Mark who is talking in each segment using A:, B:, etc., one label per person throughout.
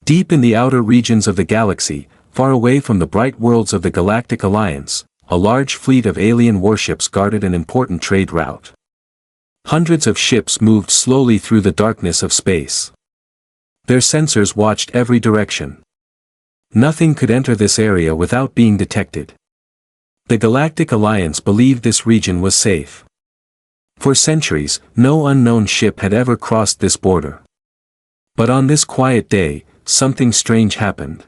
A: Deep in the outer regions of the galaxy, far away from the bright worlds of the Galactic Alliance, a large fleet of alien warships guarded an important trade route. Hundreds of ships moved slowly through the darkness of space. Their sensors watched every direction. Nothing could enter this area without being detected. The Galactic Alliance believed this region was safe. For centuries, no unknown ship had ever crossed this border. But on this quiet day, something strange happened.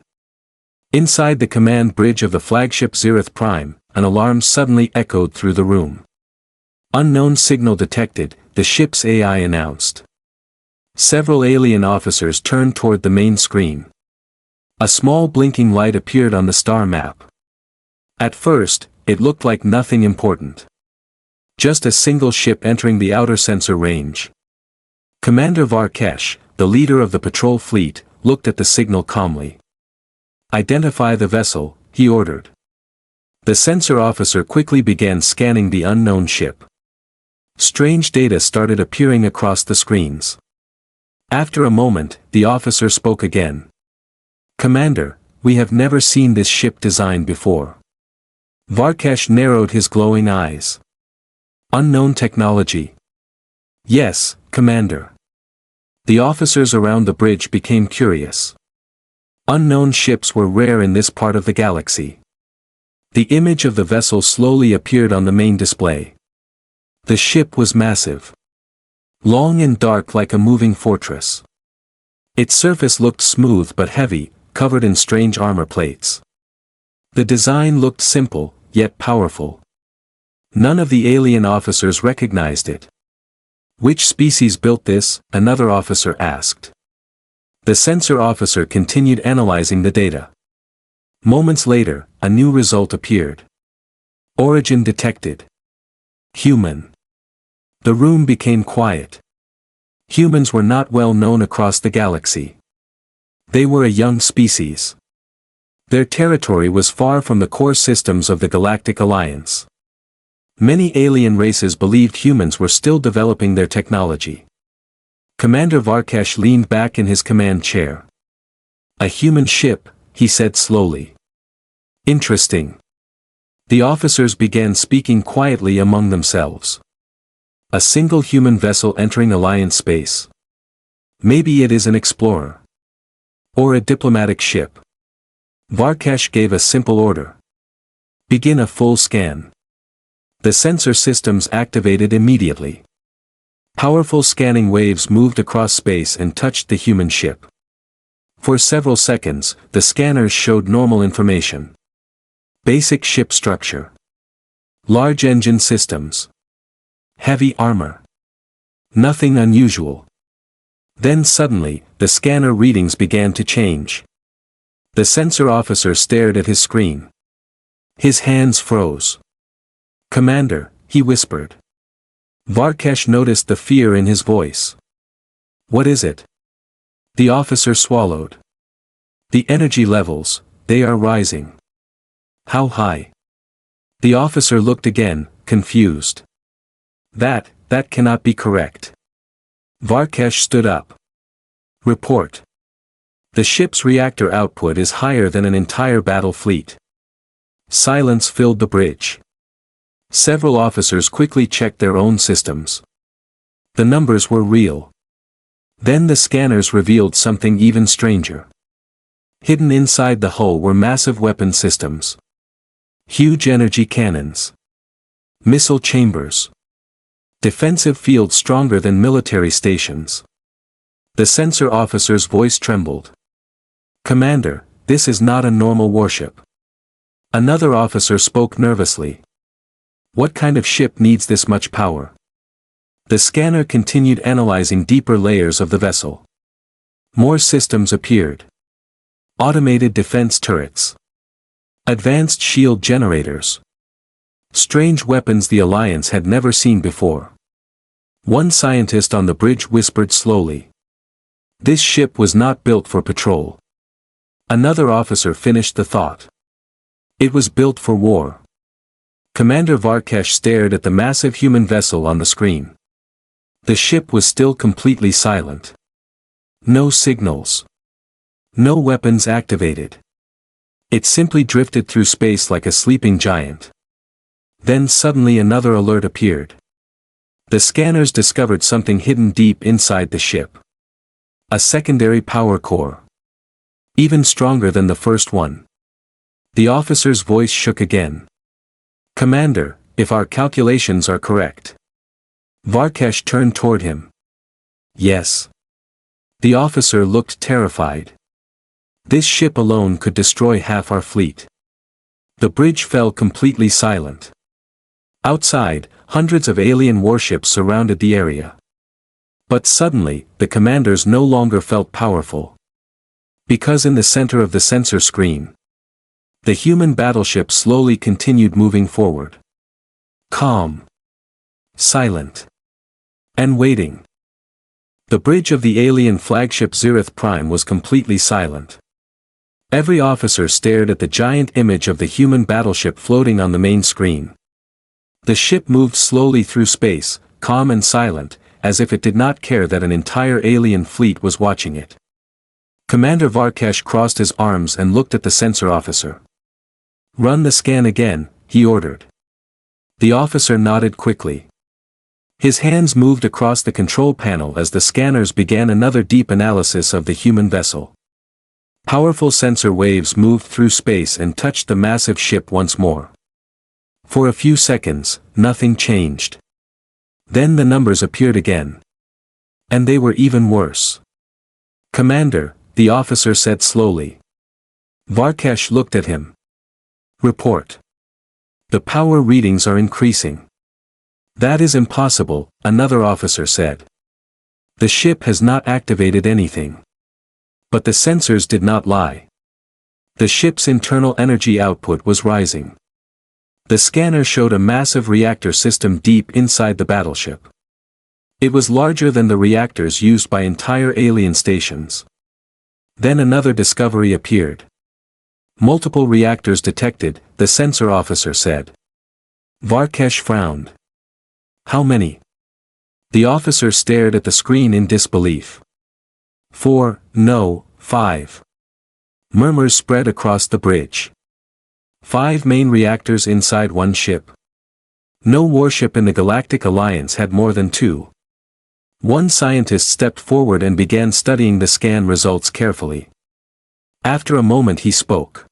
A: Inside the command bridge of the flagship Zereth Prime, an alarm suddenly echoed through the room. Unknown signal detected, the ship's AI announced. Several alien officers turned toward the main screen. A small blinking light appeared on the star map. At first, it looked like nothing important. Just a single ship entering the outer sensor range. Commander Varkesh, the leader of the patrol fleet, looked at the signal calmly. "Identify the vessel," he ordered. The sensor officer quickly began scanning the unknown ship. Strange data started appearing across the screens. After a moment, the officer spoke again. "Commander, we have never seen this ship design before." Varkesh narrowed his glowing eyes. "Unknown technology." "Yes, Commander." The officers around the bridge became curious. Unknown ships were rare in this part of the galaxy. The image of the vessel slowly appeared on the main display. The ship was massive. Long and dark like a moving fortress. Its surface looked smooth but heavy, covered in strange armor plates. The design looked simple, yet powerful. None of the alien officers recognized it. "Which species built this?" another officer asked. The sensor officer continued analyzing the data. Moments later, a new result appeared. Origin detected. Human. The room became quiet. Humans were not well known across the galaxy. They were a young species. Their territory was far from the core systems of the Galactic Alliance. Many alien races believed humans were still developing their technology. Commander Varkesh leaned back in his command chair. "A human ship," he said slowly. "Interesting." The officers began speaking quietly among themselves. "A single human vessel entering Alliance space. Maybe it is an explorer. Or a diplomatic ship." Varkesh gave a simple order. "Begin a full scan." The sensor systems activated immediately. Powerful scanning waves moved across space and touched the human ship. For several seconds, the scanners showed normal information. Basic ship structure. Large engine systems. Heavy armor. Nothing unusual. Then suddenly, the scanner readings began to change. The sensor officer stared at his screen. His hands froze. "Commander," he whispered. Varkesh noticed the fear in his voice. "What is it?" The officer swallowed. "The energy levels, they are rising." "How high?" The officer looked again, confused. That cannot be correct." Varkesh stood up. "Report." "The ship's reactor output is higher than an entire battle fleet." Silence filled the bridge. Several officers quickly checked their own systems. The numbers were real. Then the scanners revealed something even stranger. Hidden inside the hull were massive weapon systems. Huge energy cannons. Missile chambers. Defensive fields stronger than military stations. The sensor officer's voice trembled. "Commander, this is not a normal warship." Another officer spoke nervously. "What kind of ship needs this much power?" The scanner continued analyzing deeper layers of the vessel. More systems appeared. Automated defense turrets. Advanced shield generators. Strange weapons the Alliance had never seen before. One scientist on the bridge whispered slowly. "This ship was not built for patrol." Another officer finished the thought. "It was built for war." Commander Varkesh stared at the massive human vessel on the screen. The ship was still completely silent. No signals. No weapons activated. It simply drifted through space like a sleeping giant. Then suddenly another alert appeared. The scanners discovered something hidden deep inside the ship. A secondary power core. Even stronger than the first one. The officer's voice shook again. "Commander, if our calculations are correct." Varkesh turned toward him. "Yes." The officer looked terrified. "This ship alone could destroy half our fleet." The bridge fell completely silent. Outside, hundreds of alien warships surrounded the area. But suddenly, the commanders no longer felt powerful. Because in the center of the sensor screen, the human battleship slowly continued moving forward. Calm. Silent. And waiting. The bridge of the alien flagship Zereth Prime was completely silent. Every officer stared at the giant image of the human battleship floating on the main screen. The ship moved slowly through space, calm and silent, as if it did not care that an entire alien fleet was watching it. Commander Varkesh crossed his arms and looked at the sensor officer. "Run the scan again," he ordered. The officer nodded quickly. His hands moved across the control panel as the scanners began another deep analysis of the human vessel. Powerful sensor waves moved through space and touched the massive ship once more. For a few seconds, nothing changed. Then the numbers appeared again. And they were even worse. "Commander," the officer said slowly. Varkesh looked at him. "Report. The power readings are increasing." "That is impossible," another officer said. "The ship has not activated anything." But the sensors did not lie. The ship's internal energy output was rising. The scanner showed a massive reactor system deep inside the battleship. It was larger than the reactors used by entire alien stations. Then another discovery appeared. "Multiple reactors detected," the sensor officer said. Varkesh frowned. "How many?" The officer stared at the screen in disbelief. 4, no, 5. Murmurs spread across the bridge. 5 main reactors inside one ship. No warship in the Galactic Alliance had more than 2. One scientist stepped forward and began studying the scan results carefully. After a moment he spoke.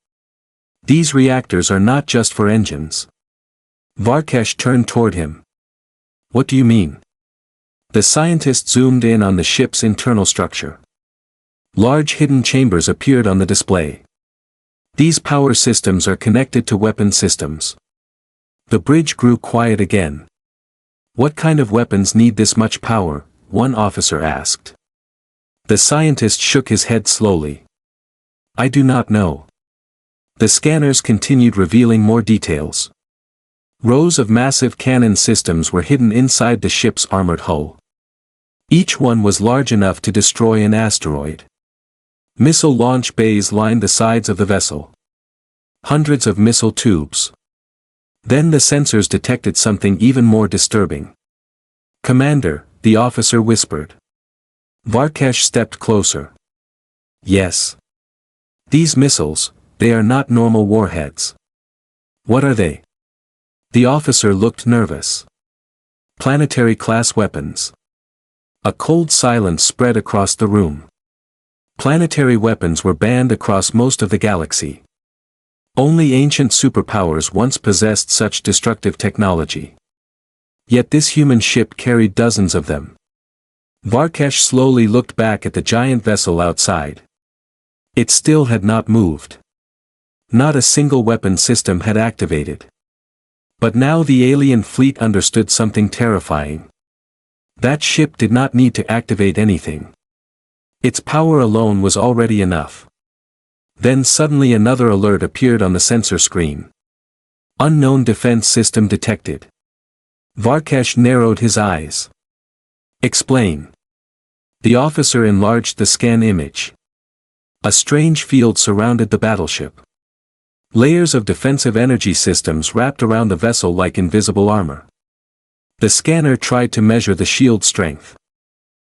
A: "These reactors are not just for engines." Varkesh turned toward him. "What do you mean?" The scientist zoomed in on the ship's internal structure. Large hidden chambers appeared on the display. These power systems are connected to weapon systems. The bridge grew quiet again. "What kind of weapons need this much power?" one officer asked. The scientist shook his head slowly. "I do not know." The scanners continued revealing more details. Rows of massive cannon systems were hidden inside the ship's armored hull. Each one was large enough to destroy an asteroid. Missile launch bays lined the sides of the vessel. Hundreds of missile tubes. Then the sensors detected something even more disturbing. "Commander," the officer whispered. Varkesh stepped closer. "Yes. These missiles, they are not normal warheads." "What are they?" The officer looked nervous. "Planetary-class weapons." A cold silence spread across the room. Planetary weapons were banned across most of the galaxy. Only ancient superpowers once possessed such destructive technology. Yet this human ship carried dozens of them. Varkesh slowly looked back at the giant vessel outside. It still had not moved. Not a single weapon system had activated. But now the alien fleet understood something terrifying. That ship did not need to activate anything. Its power alone was already enough. Then suddenly another alert appeared on the sensor screen. "Unknown defense system detected." Varkesh narrowed his eyes. "Explain." The officer enlarged the scan image. A strange field surrounded the battleship. Layers of defensive energy systems wrapped around the vessel like invisible armor. The scanner tried to measure the shield strength.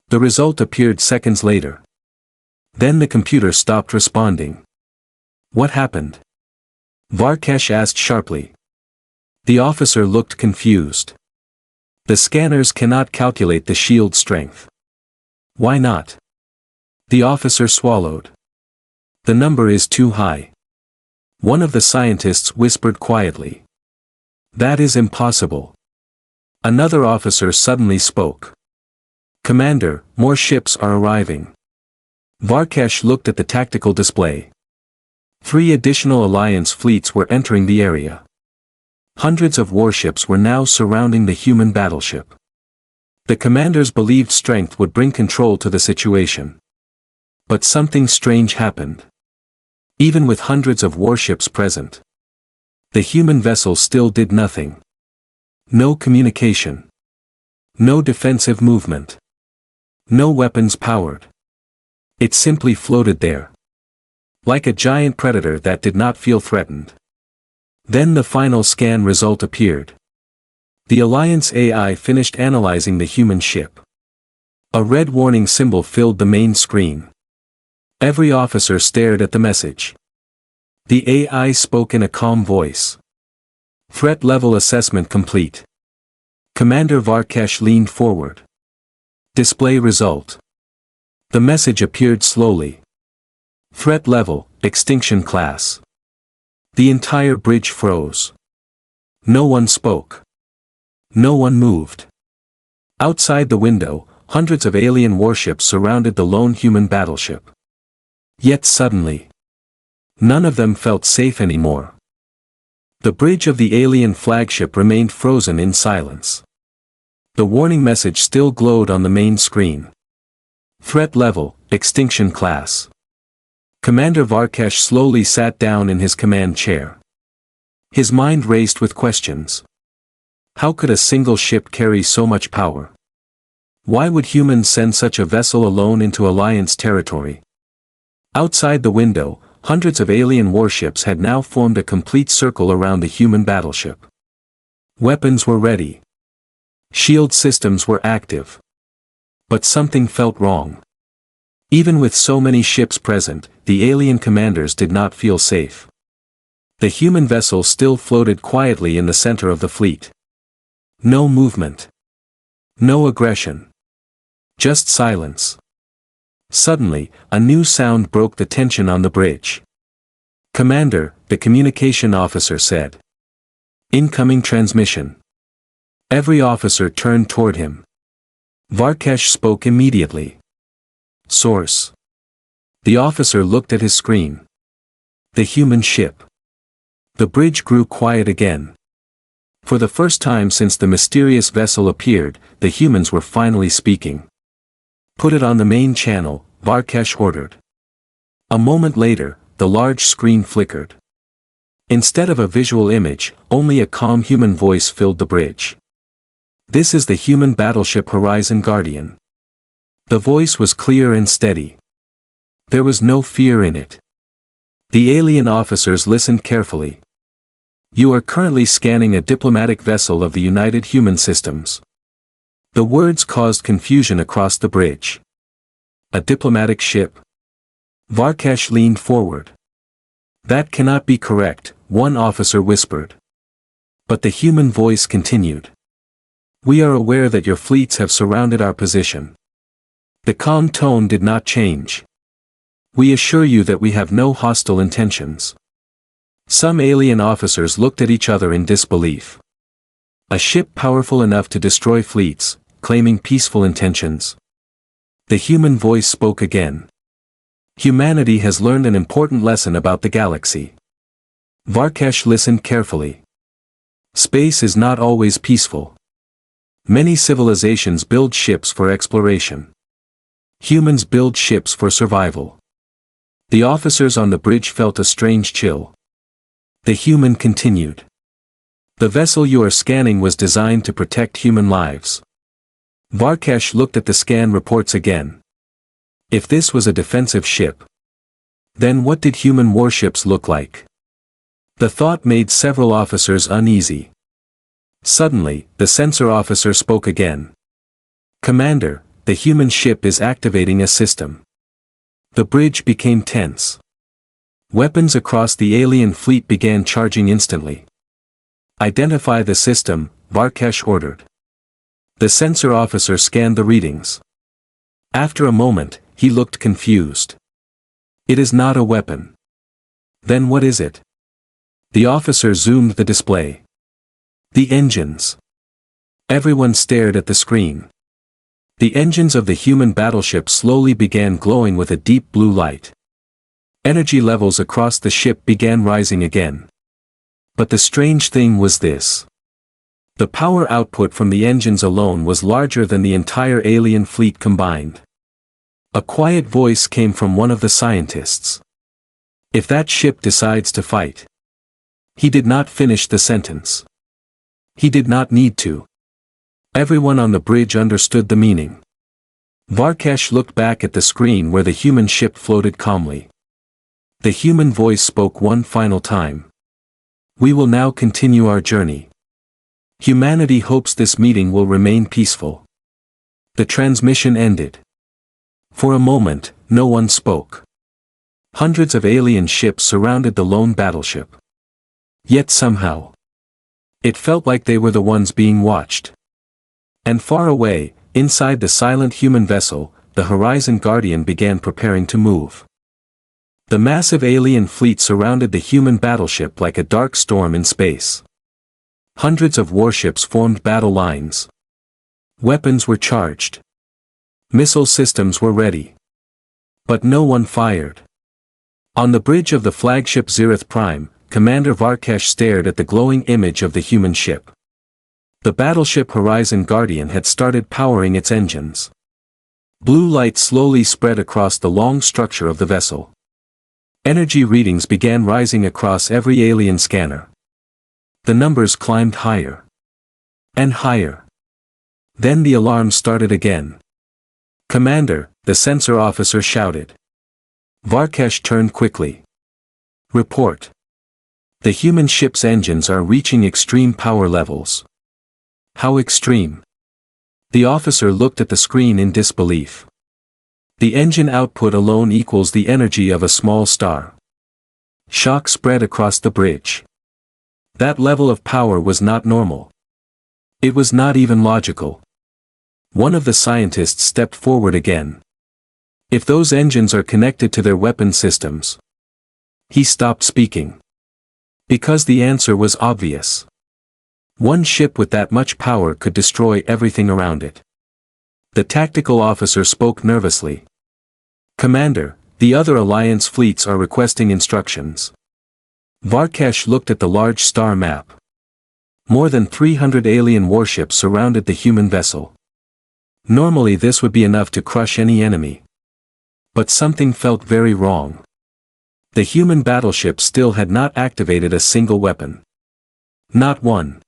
A: The result appeared seconds later. Then the computer stopped responding. What happened? Varkesh asked sharply. The officer looked confused. The scanners cannot calculate the shield strength. Why not? The officer swallowed. The number is too high. One of the scientists whispered quietly. That is impossible. Another officer suddenly spoke. Commander, more ships are arriving. Varkesh looked at the tactical display. 3 additional Alliance fleets were entering the area. Hundreds of warships were now surrounding the human battleship. The commanders believed strength would bring control to the situation. But something strange happened. Even with hundreds of warships present, the human vessel still did nothing. No communication. No defensive movement. No weapons powered. It simply floated there. Like a giant predator that did not feel threatened. Then the final scan result appeared. The Alliance AI finished analyzing the human ship. A red warning symbol filled the main screen. Every officer stared at the message. The AI spoke in a calm voice. Threat level assessment complete. Commander Varkesh leaned forward. Display result. The message appeared slowly. Threat level, extinction class. The entire bridge froze. No one spoke. No one moved. Outside the window, hundreds of alien warships surrounded the lone human battleship. Yet suddenly, none of them felt safe anymore. The bridge of the alien flagship remained frozen in silence. The warning message still glowed on the main screen. Threat level, extinction class. Commander Varkesh slowly sat down in his command chair. His mind raced with questions. How could a single ship carry so much power? Why would humans send such a vessel alone into Alliance territory? Outside the window, hundreds of alien warships had now formed a complete circle around the human battleship. Weapons were ready. Shield systems were active. But something felt wrong. Even with so many ships present, the alien commanders did not feel safe. The human vessel still floated quietly in the center of the fleet. No movement. No aggression. Just silence. Suddenly, a new sound broke the tension on the bridge. Commander, the communication officer said. Incoming transmission. Every officer turned toward him. Varkesh spoke immediately. Source. The officer looked at his screen. The human ship. The bridge grew quiet again. For the first time since the mysterious vessel appeared, the humans were finally speaking. Put it on the main channel, Varkesh ordered. A moment later, the large screen flickered. Instead of a visual image, only a calm human voice filled the bridge. This is the human battleship Horizon Guardian. The voice was clear and steady. There was no fear in it. The alien officers listened carefully. You are currently scanning a diplomatic vessel of the United Human Systems. The words caused confusion across the bridge. A diplomatic ship? Varkesh leaned forward. That cannot be correct, one officer whispered. But the human voice continued. We are aware that your fleets have surrounded our position. The calm tone did not change. We assure you that we have no hostile intentions. Some alien officers looked at each other in disbelief. A ship powerful enough to destroy fleets, claiming peaceful intentions. The human voice spoke again. Humanity has learned an important lesson about the galaxy. Varkesh listened carefully. Space is not always peaceful. Many civilizations build ships for exploration. Humans build ships for survival. The officers on the bridge felt a strange chill. The human continued. The vessel you are scanning was designed to protect human lives. Varkesh looked at the scan reports again. If this was a defensive ship, then what did human warships look like? The thought made several officers uneasy. Suddenly, the sensor officer spoke again. Commander, the human ship is activating a system. The bridge became tense. Weapons across the alien fleet began charging instantly. "Identify the system," Varkesh ordered. The sensor officer scanned the readings. After a moment, he looked confused. "It is not a weapon." "Then what is it?" The officer zoomed the display. "The engines." Everyone stared at the screen. The engines of the human battleship slowly began glowing with a deep blue light. Energy levels across the ship began rising again. But the strange thing was this. The power output from the engines alone was larger than the entire alien fleet combined. A quiet voice came from one of the scientists. "If that ship decides to fight." He did not finish the sentence. He did not need to. Everyone on the bridge understood the meaning. Varkesh looked back at the screen where the human ship floated calmly. The human voice spoke one final time. "We will now continue our journey. Humanity hopes this meeting will remain peaceful." The transmission ended. For a moment, no one spoke. Hundreds of alien ships surrounded the lone battleship. Yet somehow, it felt like they were the ones being watched. And far away, inside the silent human vessel, the Horizon Guardian began preparing to move. The massive alien fleet surrounded the human battleship like a dark storm in space. Hundreds of warships formed battle lines. Weapons were charged. Missile systems were ready. But no one fired. On the bridge of the flagship Zereth Prime, Commander Varkesh stared at the glowing image of the human ship. The battleship Horizon Guardian had started powering its engines. Blue light slowly spread across the long structure of the vessel. Energy readings began rising across every alien scanner. The numbers climbed higher. And higher. Then the alarm started again. "Commander," the sensor officer shouted. Varkesh turned quickly. "Report. The human ship's engines are reaching extreme power levels." "How extreme?" The officer looked at the screen in disbelief. "The engine output alone equals the energy of a small star." Shock spread across the bridge. That level of power was not normal. It was not even logical. One of the scientists stepped forward again. "If those engines are connected to their weapon systems." He stopped speaking. Because the answer was obvious. One ship with that much power could destroy everything around it. The tactical officer spoke nervously. "Commander, the other Alliance fleets are requesting instructions." Varkesh looked at the large star map. More than 300 alien warships surrounded the human vessel. Normally this would be enough to crush any enemy. But something felt very wrong. The human battleship still had not activated a single weapon. Not one.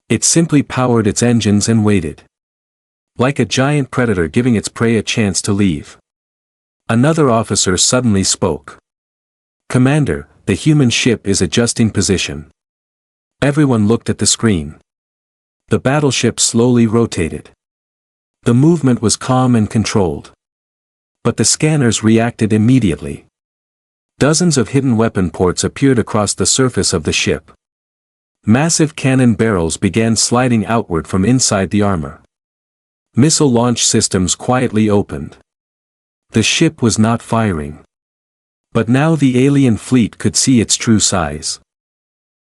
A: It simply powered its engines and waited. Like a giant predator giving its prey a chance to leave. Another officer suddenly spoke. "Commander, the human ship is adjusting position." Everyone looked at the screen. The battleship slowly rotated. The movement was calm and controlled. But the scanners reacted immediately. Dozens of hidden weapon ports appeared across the surface of the ship. Massive cannon barrels began sliding outward from inside the armor. Missile launch systems quietly opened. The ship was not firing. But now the alien fleet could see its true size.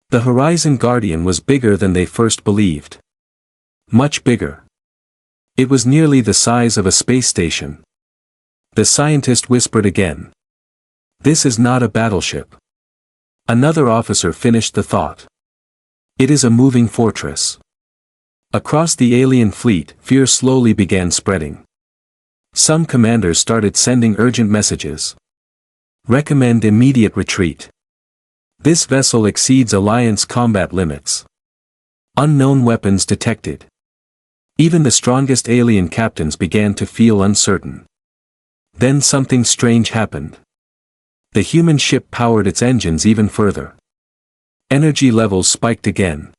A: The Horizon Guardian was bigger than they first believed. Much bigger. It was nearly the size of a space station. The scientist whispered again. "This is not a battleship." Another officer finished the thought. "It is a moving fortress." Across the alien fleet, fear slowly began spreading. Some commanders started sending urgent messages. "Recommend immediate retreat. This vessel exceeds Alliance combat limits. Unknown weapons detected." Even the strongest alien captains began to feel uncertain. Then something strange happened. The human ship powered its engines even further. Energy levels spiked again.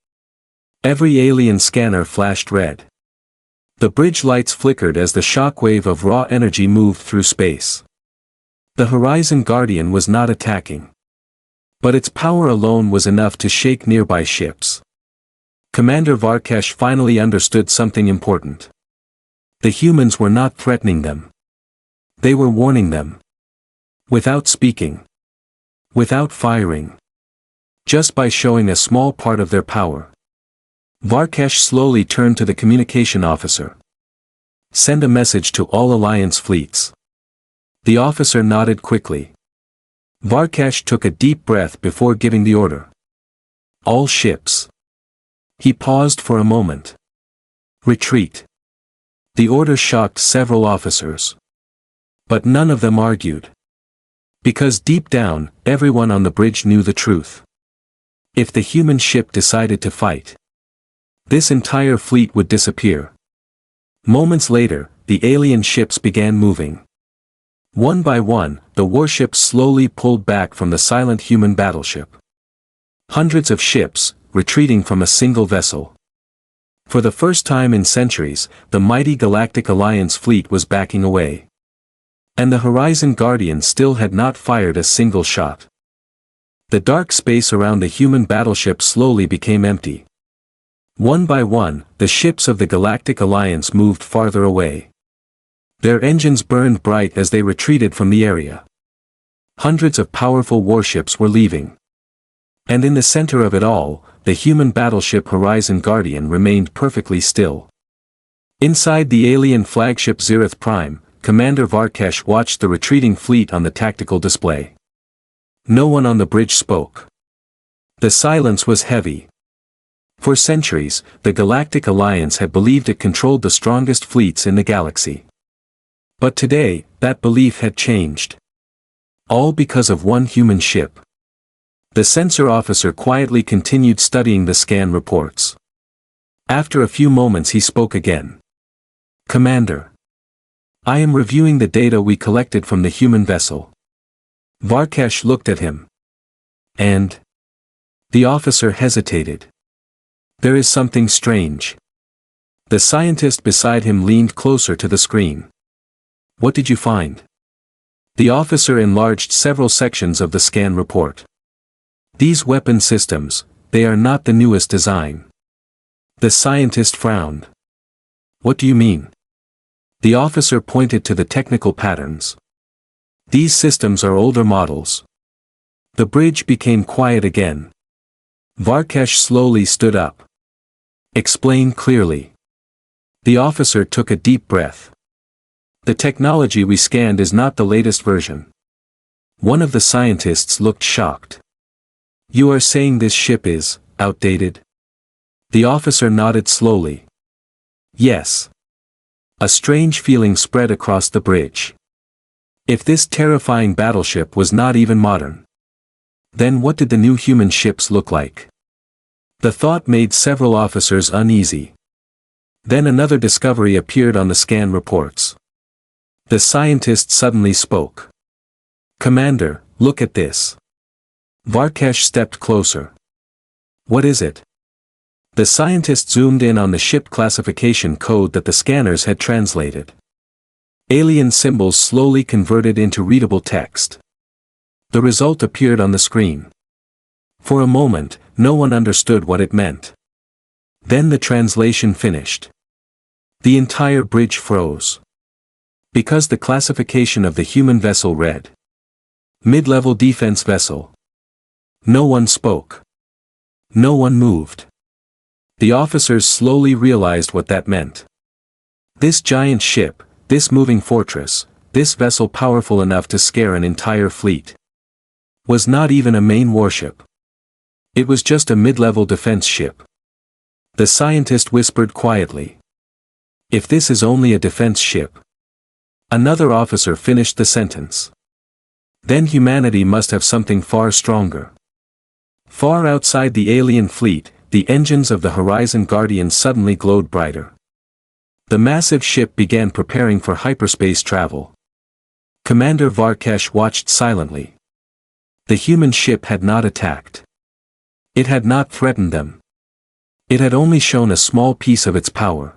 A: Every alien scanner flashed red. The bridge lights flickered as the shockwave of raw energy moved through space. The Horizon Guardian was not attacking. But its power alone was enough to shake nearby ships. Commander Varkesh finally understood something important. The humans were not threatening them. They were warning them. Without speaking. Without firing. Just by showing a small part of their power. Varkesh slowly turned to the communication officer. Send a message to all Alliance fleets. The officer nodded quickly. Varkesh took a deep breath before giving the order. All ships. He paused for a moment. Retreat. The order shocked several officers. But none of them argued. Because deep down, everyone on the bridge knew the truth. If the human ship decided to fight, this entire fleet would disappear. Moments later, the alien ships began moving. One by one, the warships slowly pulled back from the silent human battleship. Hundreds of ships, retreating from a single vessel. For the first time in centuries, the mighty Galactic Alliance fleet was backing away. And the Horizon Guardian still had not fired a single shot. The dark space around the human battleship slowly became empty. One by one, the ships of the Galactic Alliance moved farther away. Their engines burned bright as they retreated from the area. Hundreds of powerful warships were leaving. And in the center of it all, the human battleship Horizon Guardian remained perfectly still. Inside the alien flagship Zereth Prime, Commander Varkesh watched the retreating fleet on the tactical display. No one on the bridge spoke. The silence was heavy. For centuries, the Galactic Alliance had believed it controlled the strongest fleets in the galaxy. But today, that belief had changed. All because of one human ship. The sensor officer quietly continued studying the scan reports. After a few moments he spoke again. Commander. I am reviewing the data we collected from the human vessel. Varkesh looked at him. And? The officer hesitated. There is something strange. The scientist beside him leaned closer to the screen. What did you find? The officer enlarged several sections of the scan report. These weapon systems, they are not the newest design. The scientist frowned. What do you mean? The officer pointed to the technical patterns. These systems are older models. The bridge became quiet again. Varkesh slowly stood up. Explain clearly. The officer took a deep breath. The technology we scanned is not the latest version. One of the scientists looked shocked. You are saying this ship is outdated? The officer nodded slowly. Yes. A strange feeling spread across the bridge. If this terrifying battleship was not even modern, then what did the new human ships look like? The thought made several officers uneasy. Then another discovery appeared on the scan reports. The scientist suddenly spoke. Commander, look at this. Varkesh stepped closer. What is it? The scientist zoomed in on the ship classification code that the scanners had translated. Alien symbols slowly converted into readable text. The result appeared on the screen. For a moment, no one understood what it meant. Then the translation finished. The entire bridge froze. Because the classification of the human vessel read mid-level defense vessel. No one spoke. No one moved. The officers slowly realized what that meant. This giant ship, this moving fortress, this vessel powerful enough to scare an entire fleet, was not even a main warship. It was just a mid-level defense ship. The scientist whispered quietly. If this is only a defense ship. Another officer finished the sentence. Then humanity must have something far stronger. Far outside the alien fleet, the engines of the Horizon Guardian suddenly glowed brighter. The massive ship began preparing for hyperspace travel. Commander Varkesh watched silently. The human ship had not attacked. It had not threatened them. It had only shown a small piece of its power.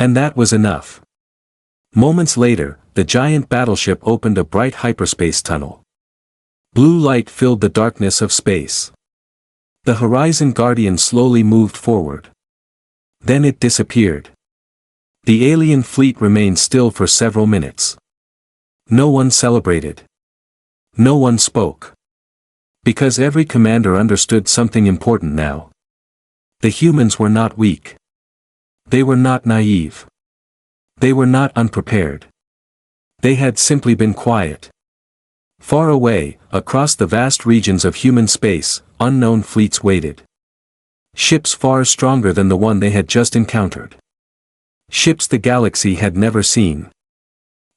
A: And that was enough. Moments later, the giant battleship opened a bright hyperspace tunnel. Blue light filled the darkness of space. The Horizon Guardian slowly moved forward. Then it disappeared. The alien fleet remained still for several minutes. No one celebrated. No one spoke. Because every commander understood something important now. The humans were not weak. They were not naive. They were not unprepared. They had simply been quiet. Far away, across the vast regions of human space, unknown fleets waited. Ships far stronger than the one they had just encountered. Ships the galaxy had never seen.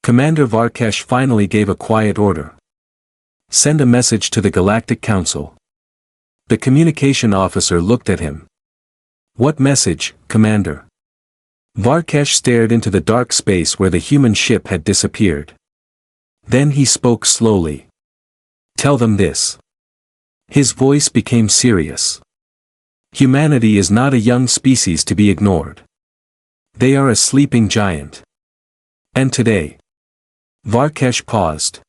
A: Commander Varkesh finally gave a quiet order. Send a message to the Galactic Council. The communication officer looked at him. What message, Commander? Varkesh stared into the dark space where the human ship had disappeared. Then he spoke slowly. Tell them this. His voice became serious. Humanity is not a young species to be ignored. They are a sleeping giant. And today. Varkesh paused.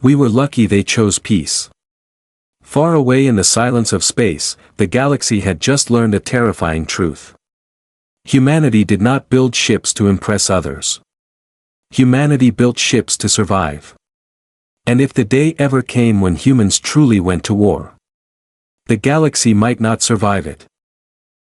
A: We were lucky they chose peace. Far away in the silence of space, the galaxy had just learned a terrifying truth. Humanity did not build ships to impress others. Humanity built ships to survive. And if the day ever came when humans truly went to war, the galaxy might not survive it.